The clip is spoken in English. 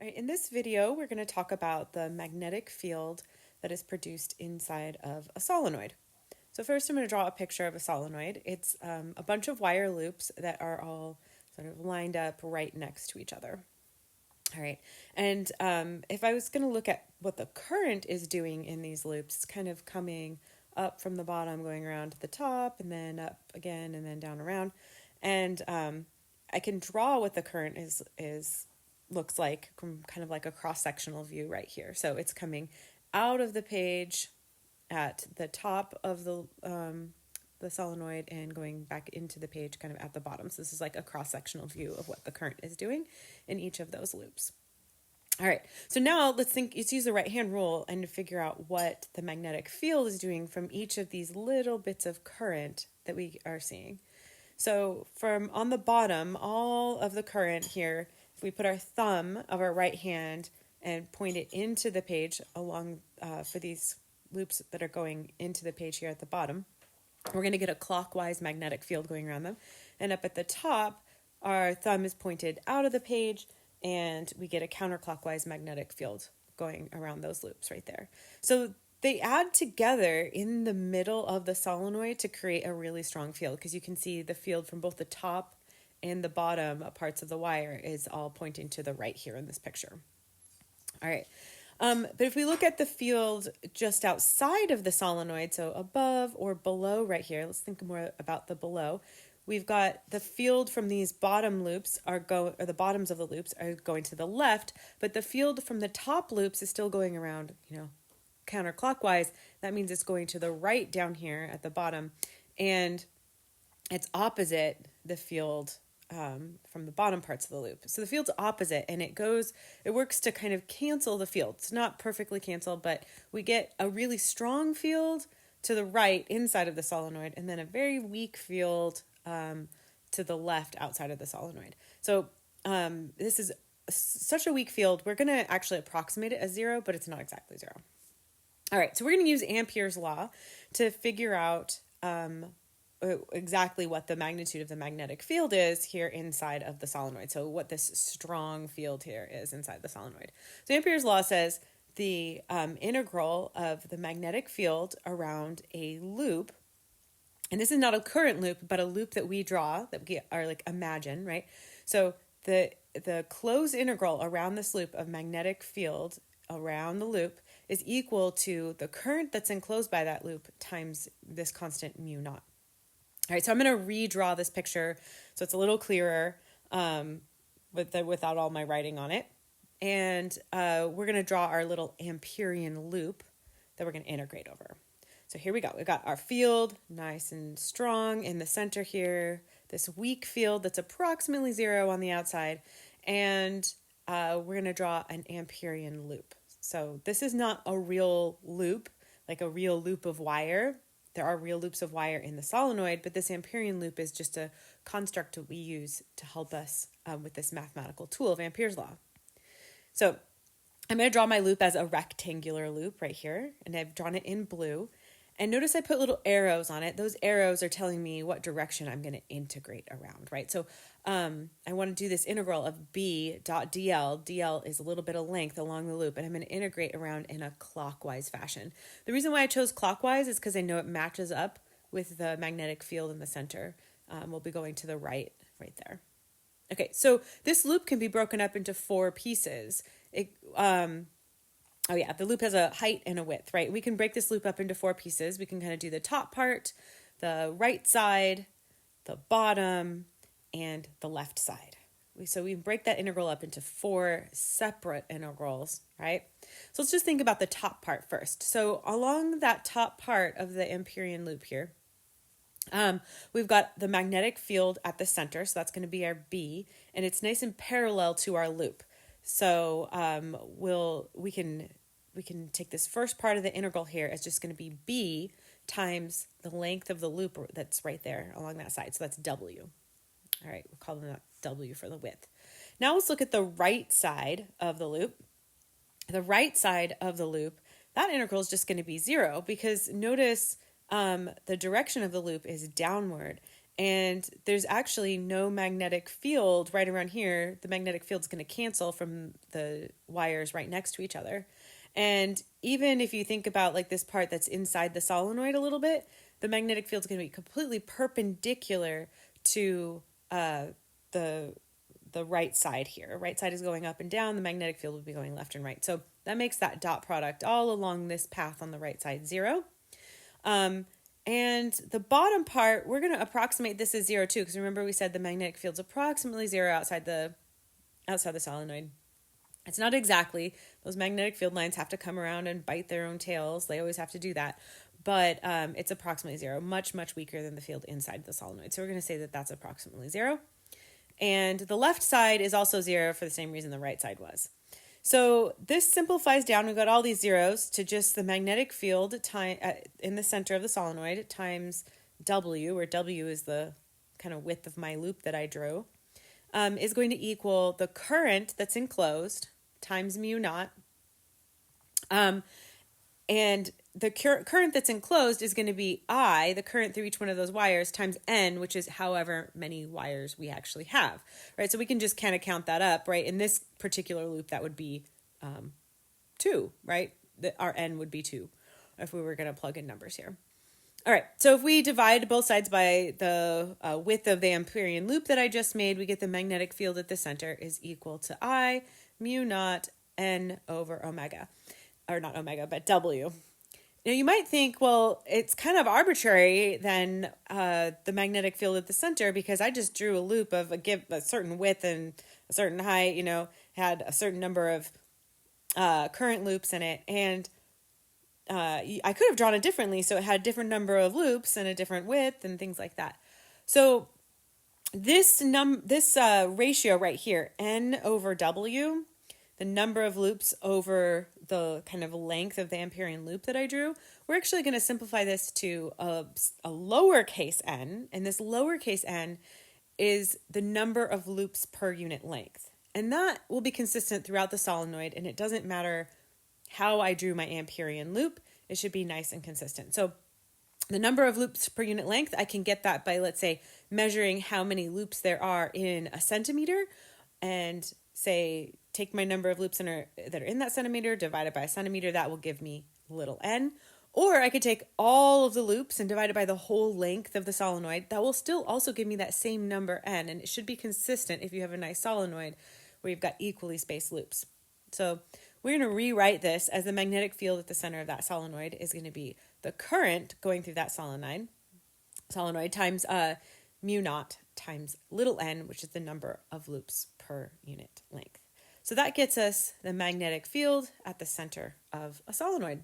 All right, in this video, we're going to talk about the magnetic field that is produced inside of a solenoid. So first I'm going to draw a picture of a solenoid. It's a bunch of wire loops that are all sort of lined up right next to each other. All right, and if I was going to look at what the current is doing in these loops, it's kind of coming up from the bottom, going around to the top, and then up again, and then down around. And I can draw what the current is looks like from kind of like a cross-sectional view right here. So it's coming out of the page at the top of the solenoid and going back into the page kind of at the bottom. So this is like a cross-sectional view of what the current is doing in each of those loops. All right, so now let's use the right-hand rule and figure out what the magnetic field is doing from each of these little bits of current that we are seeing. So from on the bottom, all of the current here, if we put our thumb of our right hand and point it into the page along for these loops that are going into the page here at the bottom, we're going to get a clockwise magnetic field going around them. And up at the top, our thumb is pointed out of the page and we get a counterclockwise magnetic field going around those loops right there. So they add together in the middle of the solenoid to create a really strong field, because you can see the field from both the top and the bottom parts of the wire is all pointing to the right here in this picture. All right. But if we look at the field just outside of the solenoid, so above or below right here, let's think more about the below. We've got the field from these bottom loops or the bottoms of the loops are going to the left, but the field from the top loops is still going around, counterclockwise. That means it's going to the right down here at the bottom, and it's opposite the field from the bottom parts of the loop. So the field's opposite, and it works to kind of cancel the field. It's not perfectly canceled, but we get a really strong field to the right inside of the solenoid, and then a very weak field to the left outside of the solenoid. So this is such a weak field, we're going to actually approximate it as zero, but it's not exactly zero. All right, so we're going to use Ampere's law to figure out exactly what the magnitude of the magnetic field is here inside of the solenoid. So what this strong field here is inside the solenoid. So Ampere's law says the integral of the magnetic field around a loop, and this is not a current loop, but a loop that we draw, that we are like imagine, right? So the closed integral around this loop of magnetic field around the loop is equal to the current that's enclosed by that loop times this constant mu naught. All right, so I'm going to redraw this picture so it's a little clearer without all my writing on it. And we're going to draw our little Amperian loop that we're going to integrate over. So here we go. We've got our field nice and strong in the center here, this weak field that's approximately zero on the outside, and we're going to draw an Amperian loop. So this is not a real loop, like a real loop of wire. There are real loops of wire in the solenoid, but this Amperian loop is just a construct that we use to help us with this mathematical tool of Ampere's law. So I'm going to draw my loop as a rectangular loop right here, and I've drawn it in blue. And notice I put little arrows on it. Those arrows are telling me what direction I'm going to integrate around, right? So I want to do this integral of b dot dl. dl is a little bit of length along the loop, and I'm going to integrate around in a clockwise fashion. The reason why I chose clockwise is because I know it matches up with the magnetic field in the center. We'll be going to the right there. Okay, so this loop can be broken up into four pieces. The loop has a height and a width, right? We can break this loop up into four pieces. We can kind of do the top part, the right side, the bottom, and the left side. So we break that integral up into four separate integrals, right? So let's just think about the top part first. So along that top part of the Amperian loop here, we've got the magnetic field at the center, so that's going to be our B, and it's nice and parallel to our loop. So we can take this first part of the integral here as just going to be B times the length of the loop that's right there along that side. So that's W. All right, we'll call that W for the width. Now let's look at the right side of the loop. The right side of the loop, that integral is just going to be zero, because notice the direction of the loop is downward, And there's actually no magnetic field right around here. The magnetic field's going to cancel from the wires right next to each other. And even if you think about like this part that's inside the solenoid a little bit, the magnetic field's going to be completely perpendicular to the right side here. Right side is going up and down. The magnetic field will be going left and right. So that makes that dot product all along this path on the right side 0. And the bottom part, we're going to approximate this as 0 too, because remember we said the magnetic field's approximately 0 outside the solenoid. It's not exactly. Those magnetic field lines have to come around and bite their own tails. They always have to do that. But it's approximately 0, much, much weaker than the field inside the solenoid. So we're going to say that that's approximately 0. And the left side is also 0 for the same reason the right side was. So this simplifies down. We've got all these zeros to just the magnetic field in the center of the solenoid times W, where W is the kind of width of my loop that I drew, is going to equal the current that's enclosed times mu naught. And the current that's enclosed is going to be I, the current through each one of those wires, times N, which is however many wires we actually have, right? So we can just kind of count that up, right? In this particular loop, that would be 2, right? Our N would be 2 if we were going to plug in numbers here. All right, so if we divide both sides by the width of the Amperian loop that I just made, we get the magnetic field at the center is equal to I mu naught N over omega. Or not omega, but W. Now you might think, well, it's kind of arbitrary then the magnetic field at the center, because I just drew a loop of a certain width and a certain height, had a certain number of current loops in it. And I could have drawn it differently, so it had a different number of loops and a different width and things like that. So this ratio right here, N over W, the number of loops over the kind of length of the Amperian loop that I drew, we're actually going to simplify this to a lowercase n, and this lowercase n is the number of loops per unit length. And that will be consistent throughout the solenoid, and it doesn't matter how I drew my Amperian loop, it should be nice and consistent. So the number of loops per unit length, I can get that by, let's say, measuring how many loops there are in a centimeter, and say, take my number of loops that are in that centimeter, divide it by a centimeter, that will give me little n. Or I could take all of the loops and divide it by the whole length of the solenoid. That will still also give me that same number n, and it should be consistent if you have a nice solenoid where you've got equally spaced loops. So we're going to rewrite this as the magnetic field at the center of that solenoid is going to be the current going through that solenoid times mu naught times little n, which is the number of loops per unit length. So that gets us the magnetic field at the center of a solenoid.